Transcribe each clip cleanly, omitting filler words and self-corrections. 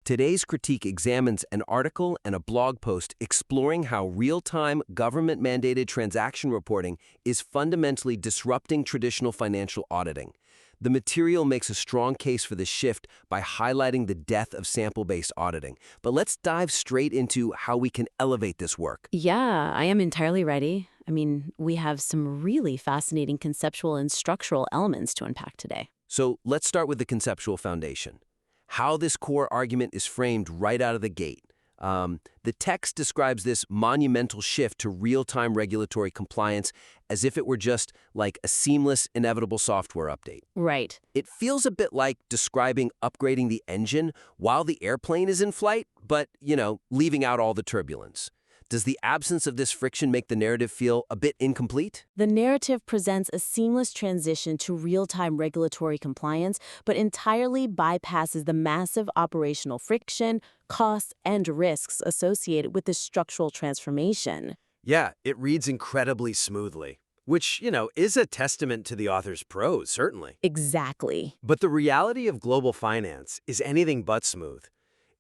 Today's critique examines an article and a blog post exploring how real-time government-mandated transaction reporting is fundamentally disrupting traditional financial auditing. The material makes a strong case for this shift by highlighting the death of sample-based auditing. But let's dive straight into how we can elevate this work. Yeah, I am entirely ready. We have some really fascinating conceptual and structural elements to unpack today. So let's start with the conceptual foundation. How this core argument is framed right out of the gate. The text describes this monumental shift to real-time regulatory compliance as if it were just like a seamless, inevitable software update. Right. It feels a bit like describing upgrading the engine while the airplane is in flight, but, leaving out all the turbulence. Does the absence of this friction make the narrative feel a bit incomplete? The narrative presents a seamless transition to real-time regulatory compliance, but entirely bypasses the massive operational friction, costs, and risks associated with this structural transformation. Yeah, it reads incredibly smoothly, which, is a testament to the author's prose, certainly. Exactly. But the reality of global finance is anything but smooth.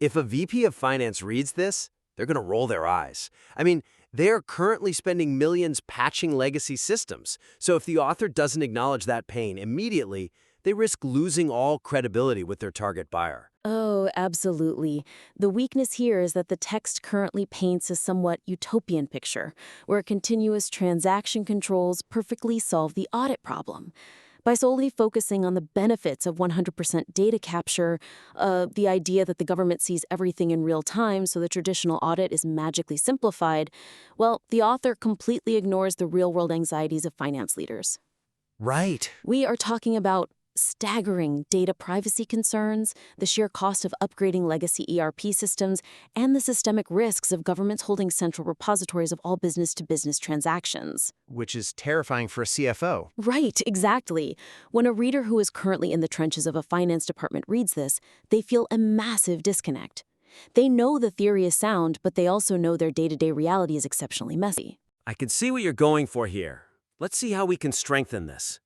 If a VP of finance reads this, they're going to roll their eyes. They are currently spending millions patching legacy systems. So if the author doesn't acknowledge that pain immediately, they risk losing all credibility with their target buyer. Oh, absolutely. The weakness here is that the text currently paints a somewhat utopian picture, where continuous transaction controls perfectly solve the audit problem. By solely focusing on the benefits of 100% data capture, the idea that the government sees everything in real time so the traditional audit is magically simplified, well, the author completely ignores the real-world anxieties of finance leaders. Right. We are talking about staggering data privacy concerns, the sheer cost of upgrading legacy ERP systems, and the systemic risks of governments holding central repositories of all business-to-business transactions. Which is terrifying for a CFO. Right, exactly. When a reader who is currently in the trenches of a finance department reads this, they feel a massive disconnect. They know the theory is sound, but they also know their day-to-day reality is exceptionally messy. I can see what you're going for here. Let's see how we can strengthen this.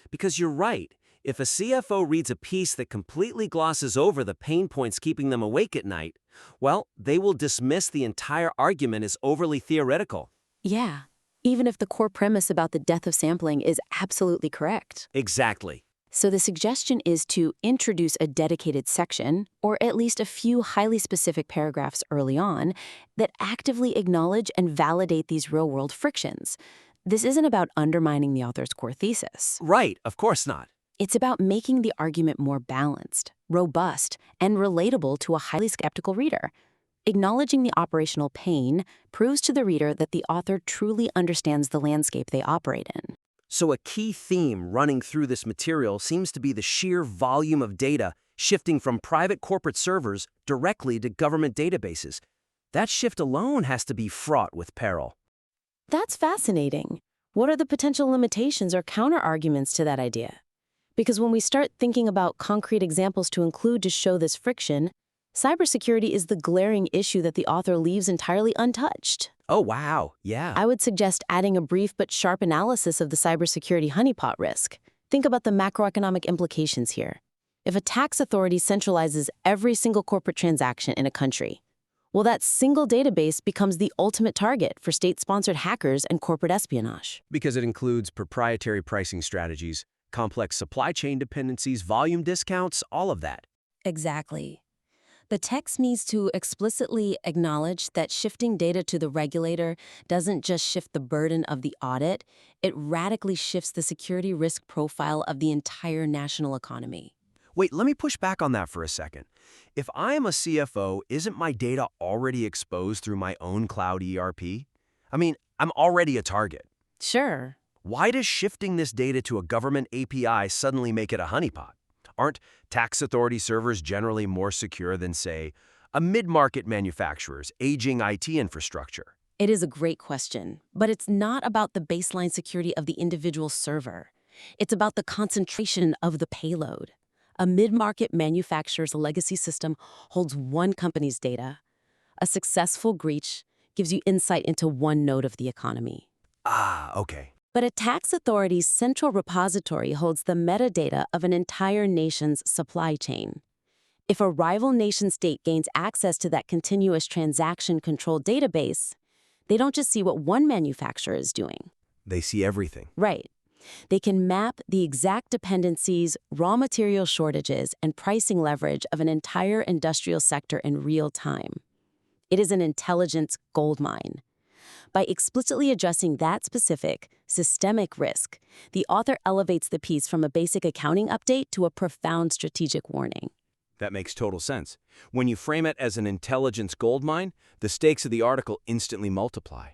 Because you're right. If a CFO reads a piece that completely glosses over the pain points keeping them awake at night, well, they will dismiss the entire argument as overly theoretical. Yeah, even if the core premise about the death of sampling is absolutely correct. Exactly. So the suggestion is to introduce a dedicated section, or at least a few highly specific paragraphs early on, that actively acknowledge and validate these real-world frictions. This isn't about undermining the author's core thesis. Right, of course not. It's about making the argument more balanced, robust, and relatable to a highly skeptical reader. Acknowledging the operational pain proves to the reader that the author truly understands the landscape they operate in. So a key theme running through this material seems to be the sheer volume of data shifting from private corporate servers directly to government databases. That shift alone has to be fraught with peril. That's fascinating. What are the potential limitations or counter-arguments to that idea? Because when we start thinking about concrete examples to include to show this friction, cybersecurity is the glaring issue that the author leaves entirely untouched. Oh, wow. Yeah. I would suggest adding a brief but sharp analysis of the cybersecurity honeypot risk. Think about the macroeconomic implications here. If a tax authority centralizes every single corporate transaction in a country, well, that single database becomes the ultimate target for state-sponsored hackers and corporate espionage. Because it includes proprietary pricing strategies, complex supply chain dependencies, volume discounts, all of that. Exactly. The text needs to explicitly acknowledge that shifting data to the regulator doesn't just shift the burden of the audit, it radically shifts the security risk profile of the entire national economy. Wait, let me push back on that for a second. If I am a CFO, isn't my data already exposed through my own cloud ERP? I'm already a target. Sure. Why does shifting this data to a government API suddenly make it a honeypot? Aren't tax authority servers generally more secure than, say, a mid-market manufacturer's aging IT infrastructure? It is a great question, but it's not about the baseline security of the individual server. It's about the concentration of the payload. A mid-market manufacturer's legacy system holds one company's data. A successful breach gives you insight into one node of the economy. Ah, okay. But a tax authority's central repository holds the metadata of an entire nation's supply chain. If a rival nation-state gains access to that continuous transaction control database, they don't just see what one manufacturer is doing. They see everything. Right. They can map the exact dependencies, raw material shortages, and pricing leverage of an entire industrial sector in real time. It is an intelligence goldmine. By explicitly addressing that specific, systemic risk, the author elevates the piece from a basic accounting update to a profound strategic warning. That makes total sense. When you frame it as an intelligence goldmine, the stakes of the article instantly multiply.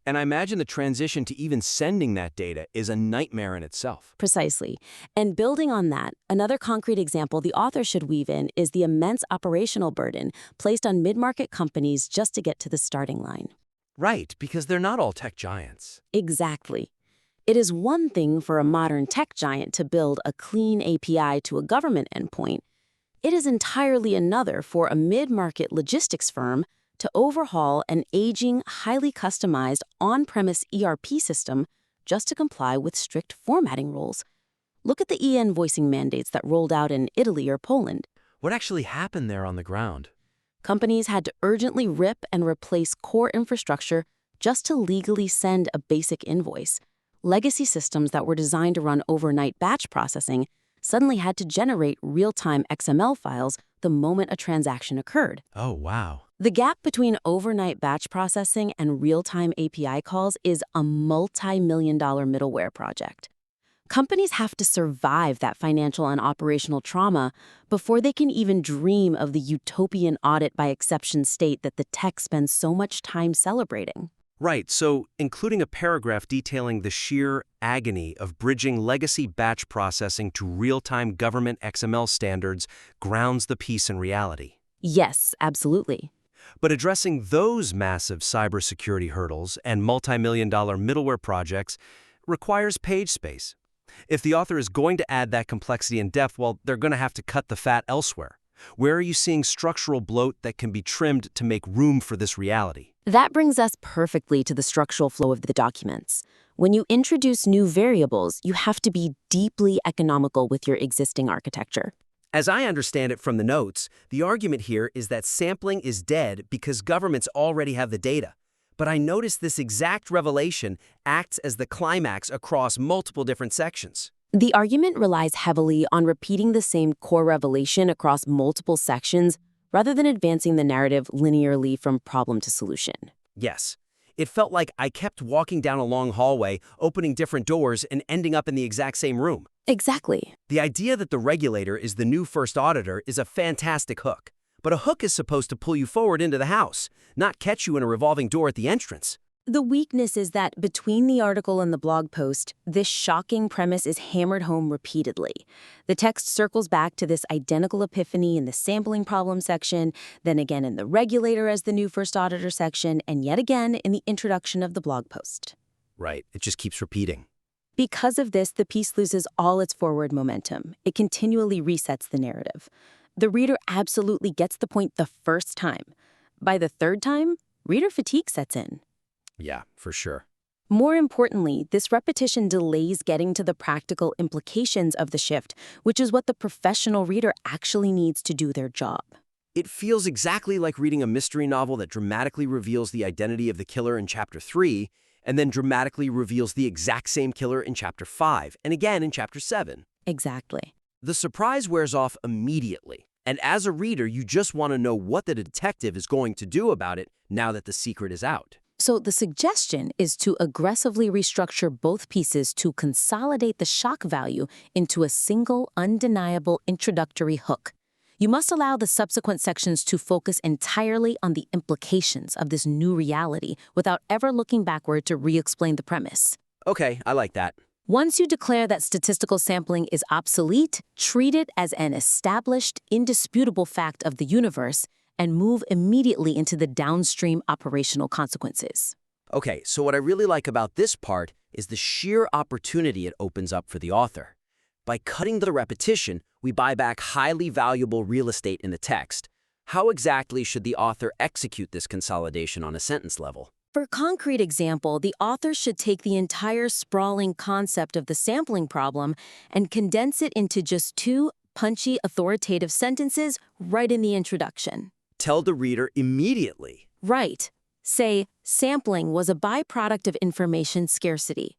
And I imagine the transition to even sending that data is a nightmare in itself. Precisely. And building on that, another concrete example the author should weave in is the immense operational burden placed on mid-market companies just to get to the starting line. Right, because they're not all tech giants. Exactly. It is one thing for a modern tech giant to build a clean API to a government endpoint. It is entirely another for a mid-market logistics firm to overhaul an aging, highly customized on-premise ERP system just to comply with strict formatting rules. Look at the e-invoicing mandates that rolled out in Italy or Poland. What actually happened there on the ground? Companies had to urgently rip and replace core infrastructure just to legally send a basic invoice. Legacy systems that were designed to run overnight batch processing suddenly had to generate real-time XML files the moment a transaction occurred. Oh, wow. The gap between overnight batch processing and real-time API calls is a multi-million-dollar middleware project. Companies have to survive that financial and operational trauma before they can even dream of the utopian audit by exception state that the tech spends so much time celebrating. Right, so including a paragraph detailing the sheer agony of bridging legacy batch processing to real-time government XML standards grounds the piece in reality. Yes, absolutely. But addressing those massive cybersecurity hurdles and multi-million-dollar middleware projects requires page space. If the author is going to add that complexity and depth, well, they're going to have to cut the fat elsewhere. Where are you seeing structural bloat that can be trimmed to make room for this reality? That brings us perfectly to the structural flow of the documents. When you introduce new variables, you have to be deeply economical with your existing architecture. As I understand it from the notes, the argument here is that sampling is dead because governments already have the data. But I noticed this exact revelation acts as the climax across multiple different sections. The argument relies heavily on repeating the same core revelation across multiple sections rather than advancing the narrative linearly from problem to solution. Yes. It felt like I kept walking down a long hallway, opening different doors, and ending up in the exact same room. Exactly. The idea that the regulator is the new first auditor is a fantastic hook. But a hook is supposed to pull you forward into the house, not catch you in a revolving door at the entrance. The weakness is that between the article and the blog post, this shocking premise is hammered home repeatedly. The text circles back to this identical epiphany in the sampling problem section, then again in the regulator as the new first auditor section, and yet again in the introduction of the blog post. Right, it just keeps repeating. Because of this, the piece loses all its forward momentum. It continually resets the narrative. The reader absolutely gets the point the first time. By the third time, reader fatigue sets in. Yeah, for sure. More importantly, this repetition delays getting to the practical implications of the shift, which is what the professional reader actually needs to do their job. It feels exactly like reading a mystery novel that dramatically reveals the identity of the killer in Chapter 3, and then dramatically reveals the exact same killer in Chapter 5, and again in Chapter 7. Exactly. The surprise wears off immediately, and as a reader, you just want to know what the detective is going to do about it now that the secret is out. So the suggestion is to aggressively restructure both pieces to consolidate the shock value into a single, undeniable introductory hook. You must allow the subsequent sections to focus entirely on the implications of this new reality without ever looking backward to re-explain the premise. Okay, I like that. Once you declare that statistical sampling is obsolete, treat it as an established, indisputable fact of the universe and move immediately into the downstream operational consequences. Okay, so what I really like about this part is the sheer opportunity it opens up for the author. By cutting the repetition, we buy back highly valuable real estate in the text. How exactly should the author execute this consolidation on a sentence level? For a concrete example, the author should take the entire sprawling concept of the sampling problem and condense it into just two punchy, authoritative sentences right in the introduction. Tell the reader immediately. Right. Say, sampling was a byproduct of information scarcity.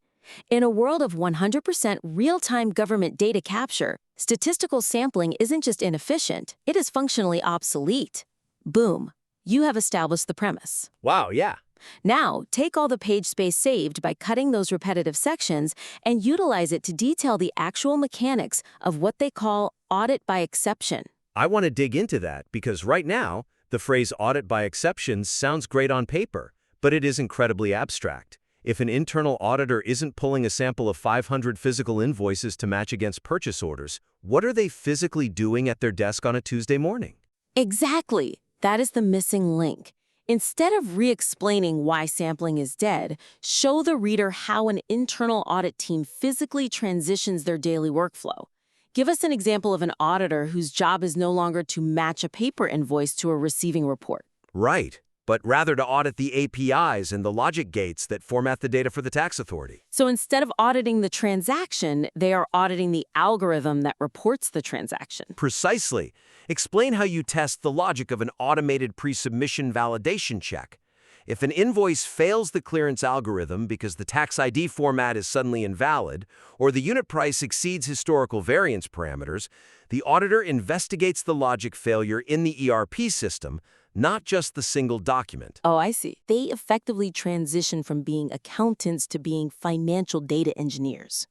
In a world of 100% real-time government data capture, statistical sampling isn't just inefficient, it is functionally obsolete. Boom. You have established the premise. Wow, yeah. Now, take all the page space saved by cutting those repetitive sections and utilize it to detail the actual mechanics of what they call audit by exception. I want to dig into that because right now, the phrase audit by exception sounds great on paper, but it is incredibly abstract. If an internal auditor isn't pulling a sample of 500 physical invoices to match against purchase orders, what are they physically doing at their desk on a Tuesday morning? Exactly. That is the missing link. Instead of re-explaining why sampling is dead, show the reader how an internal audit team physically transitions their daily workflow. Give us an example of an auditor whose job is no longer to match a paper invoice to a receiving report. Right, but rather to audit the APIs and the logic gates that format the data for the tax authority. So instead of auditing the transaction, they are auditing the algorithm that reports the transaction. Precisely. Explain how you test the logic of an automated pre-submission validation check. If an invoice fails the clearance algorithm because the tax ID format is suddenly invalid, or the unit price exceeds historical variance parameters, the auditor investigates the logic failure in the ERP system, not just the single document. Oh, I see. They effectively transition from being accountants to being financial data engineers.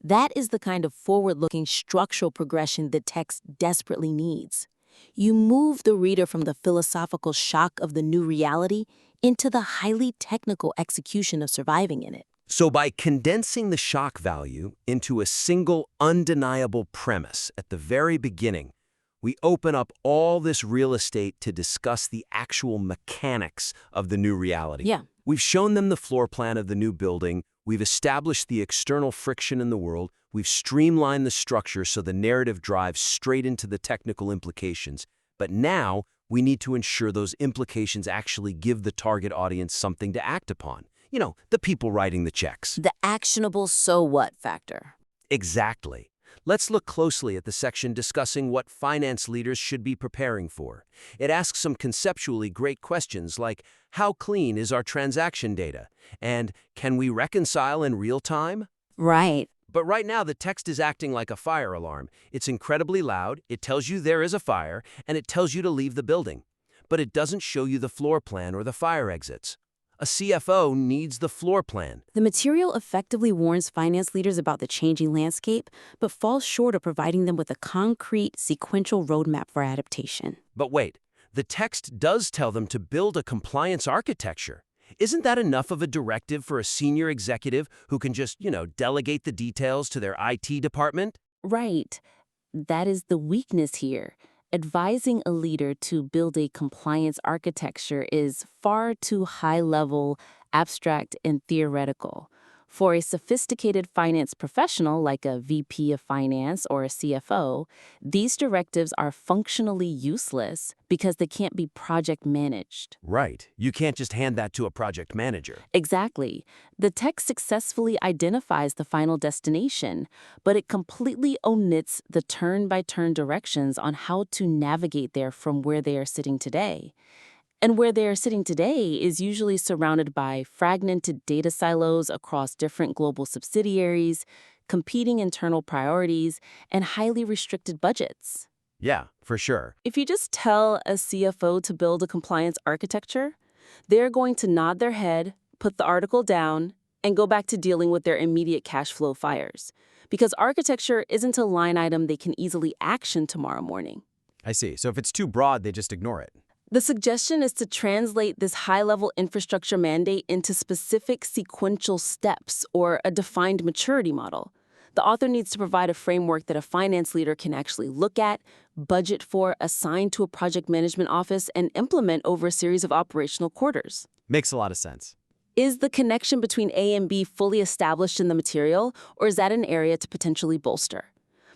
That is the kind of forward-looking structural progression the text desperately needs. You move the reader from the philosophical shock of the new reality into the highly technical execution of surviving in it. So by condensing the shock value into a single undeniable premise at the very beginning, we open up all this real estate to discuss the actual mechanics of the new reality. Yeah. We've shown them the floor plan of the new building, we've established the external friction in the world, we've streamlined the structure so the narrative drives straight into the technical implications. But now, we need to ensure those implications actually give the target audience something to act upon. You know, the people writing the checks. The actionable so what factor. Exactly. Let's look closely at the section discussing what finance leaders should be preparing for. It asks some conceptually great questions like, how clean is our transaction data? And can we reconcile in real time? Right. But right now, the text is acting like a fire alarm. It's incredibly loud, it tells you there is a fire, and it tells you to leave the building. But it doesn't show you the floor plan or the fire exits. A CFO needs the floor plan. The material effectively warns finance leaders about the changing landscape, but falls short of providing them with a concrete, sequential roadmap for adaptation. But wait, the text does tell them to build a compliance architecture. Isn't that enough of a directive for a senior executive who can just, delegate the details to their IT department? Right. That is the weakness here. Advising a leader to build a compliance architecture is far too high-level, abstract, and theoretical. For a sophisticated finance professional like a VP of finance or a CFO, these directives are functionally useless because they can't be project managed. Right. You can't just hand that to a project manager. Exactly. The text successfully identifies the final destination, but it completely omits the turn-by-turn directions on how to navigate there from where they are sitting today. And where they are sitting today is usually surrounded by fragmented data silos across different global subsidiaries, competing internal priorities, and highly restricted budgets. Yeah, for sure. If you just tell a CFO to build a compliance architecture, they're going to nod their head, put the article down, and go back to dealing with their immediate cash flow fires. Because architecture isn't a line item they can easily action tomorrow morning. I see. So if it's too broad, they just ignore it. The suggestion is to translate this high-level infrastructure mandate into specific sequential steps or a defined maturity model. The author needs to provide a framework that a finance leader can actually look at, budget for, assign to a project management office, and implement over a series of operational quarters. Makes a lot of sense. Is the connection between A and B fully established in the material, or is that an area to potentially bolster?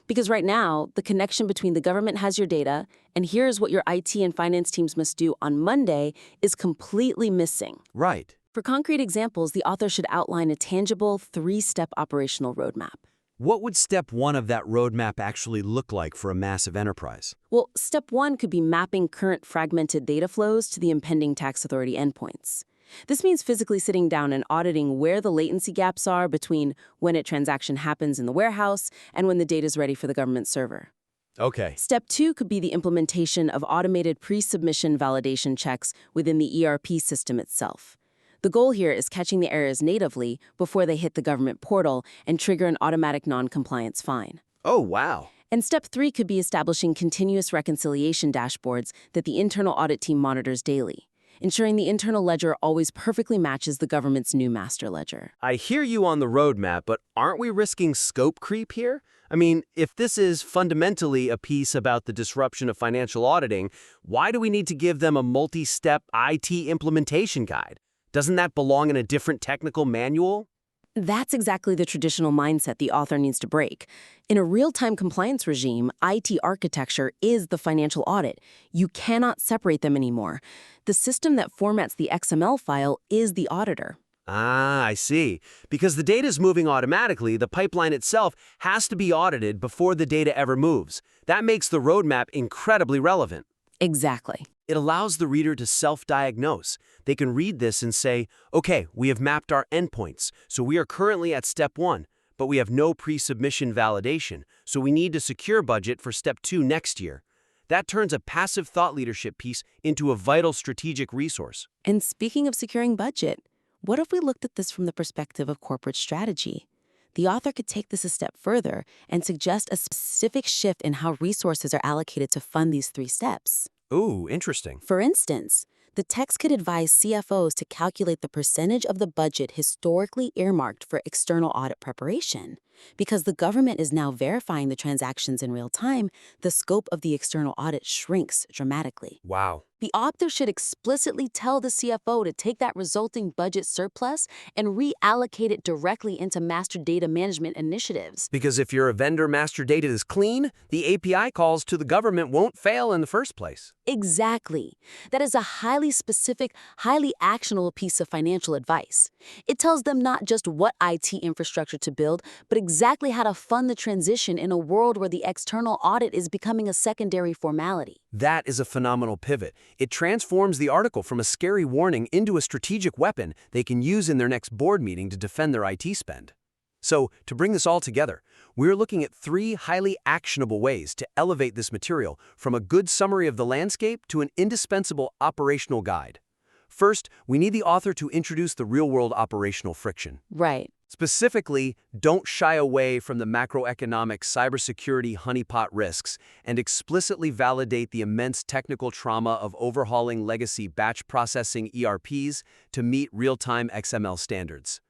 Because right now, the connection between the government has your data, and here's what your IT and finance teams must do on Monday is completely missing. Right. For concrete examples, the author should outline a tangible 3-step operational roadmap. What would step one of that roadmap actually look like for a massive enterprise? Well, step one could be mapping current fragmented data flows to the impending tax authority endpoints. This means physically sitting down and auditing where the latency gaps are between when a transaction happens in the warehouse and when the data is ready for the government server. Okay. Step two could be the implementation of automated pre-submission validation checks within the ERP system itself. The goal here is catching the errors natively before they hit the government portal and trigger an automatic non-compliance fine. Oh, wow. And step three could be establishing continuous reconciliation dashboards that the internal audit team monitors daily, ensuring the internal ledger always perfectly matches the government's new master ledger. I hear you on the roadmap, but aren't we risking scope creep here? I mean, if this is fundamentally a piece about the disruption of financial auditing, why do we need to give them a multi-step IT implementation guide? Doesn't that belong in a different technical manual? That's exactly the traditional mindset the author needs to break. In a real-time compliance regime, IT architecture is the financial audit. You cannot separate them anymore. The system that formats the XML file is the auditor. Ah, I see. Because the data is moving automatically, the pipeline itself has to be audited before the data ever moves. That makes the roadmap incredibly relevant. Exactly. It allows the reader to self-diagnose. They can read this and say, okay, we have mapped our endpoints, so we are currently at step one, but we have no pre-submission validation, so we need a secure budget for step two next year. That turns a passive thought leadership piece into a vital strategic resource. And speaking of securing budget, what if we looked at this from the perspective of corporate strategy? The author could take this a step further and suggest a specific shift in how resources are allocated to fund these three steps. Ooh, interesting. For instance, the text could advise CFOs to calculate the percentage of the budget historically earmarked for external audit preparation. Because the government is now verifying the transactions in real time, the scope of the external audit shrinks dramatically. Wow. The author should explicitly tell the CFO to take that resulting budget surplus and reallocate it directly into master data management initiatives. Because if your vendor master data is clean, the API calls to the government won't fail in the first place. Exactly. That is a highly specific, highly actionable piece of financial advice. It tells them not just what IT infrastructure to build, but exactly how to fund the transition in a world where the external audit is becoming a secondary formality. That is a phenomenal pivot. It transforms the article from a scary warning into a strategic weapon they can use in their next board meeting to defend their IT spend. So, to bring this all together, we're looking at three highly actionable ways to elevate this material from a good summary of the landscape to an indispensable operational guide. First, we need the author to introduce the real-world operational friction. Right. Specifically, don't shy away from the macroeconomic cybersecurity honeypot risks and explicitly validate the immense technical trauma of overhauling legacy batch processing ERPs to meet real-time XML standards.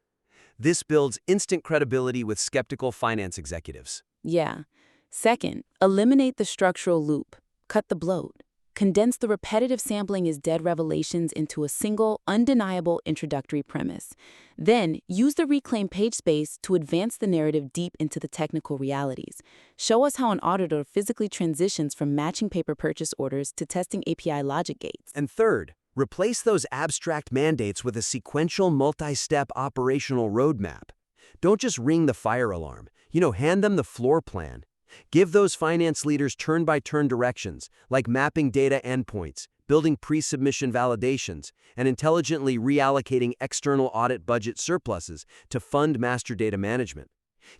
This builds instant credibility with skeptical finance executives. Yeah. Second, eliminate the structural loop. Cut the bloat. Condense the repetitive sampling as dead revelations into a single, undeniable introductory premise. Then, use the reclaimed page space to advance the narrative deep into the technical realities. Show us how an auditor physically transitions from matching paper purchase orders to testing API logic gates. And third, replace those abstract mandates with a sequential multi-step operational roadmap. Don't just ring the fire alarm. Hand them the floor plan. Give those finance leaders turn-by-turn directions, like mapping data endpoints, building pre-submission validations, and intelligently reallocating external audit budget surpluses to fund master data management.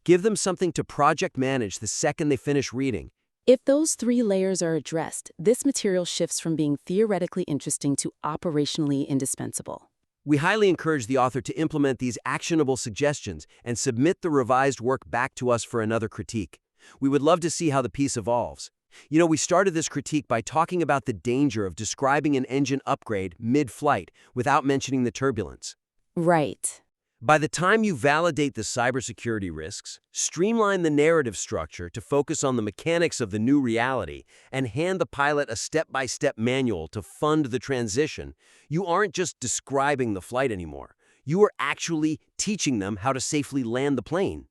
Give them something to project manage the second they finish reading. If those three layers are addressed, this material shifts from being theoretically interesting to operationally indispensable. We highly encourage the author to implement these actionable suggestions and submit the revised work back to us for another critique. We would love to see how the piece evolves. We started this critique by talking about the danger of describing an engine upgrade mid-flight without mentioning the turbulence. Right. By the time you validate the cybersecurity risks, streamline the narrative structure to focus on the mechanics of the new reality, and hand the pilot a step-by-step manual to fund the transition, you aren't just describing the flight anymore. You are actually teaching them how to safely land the plane.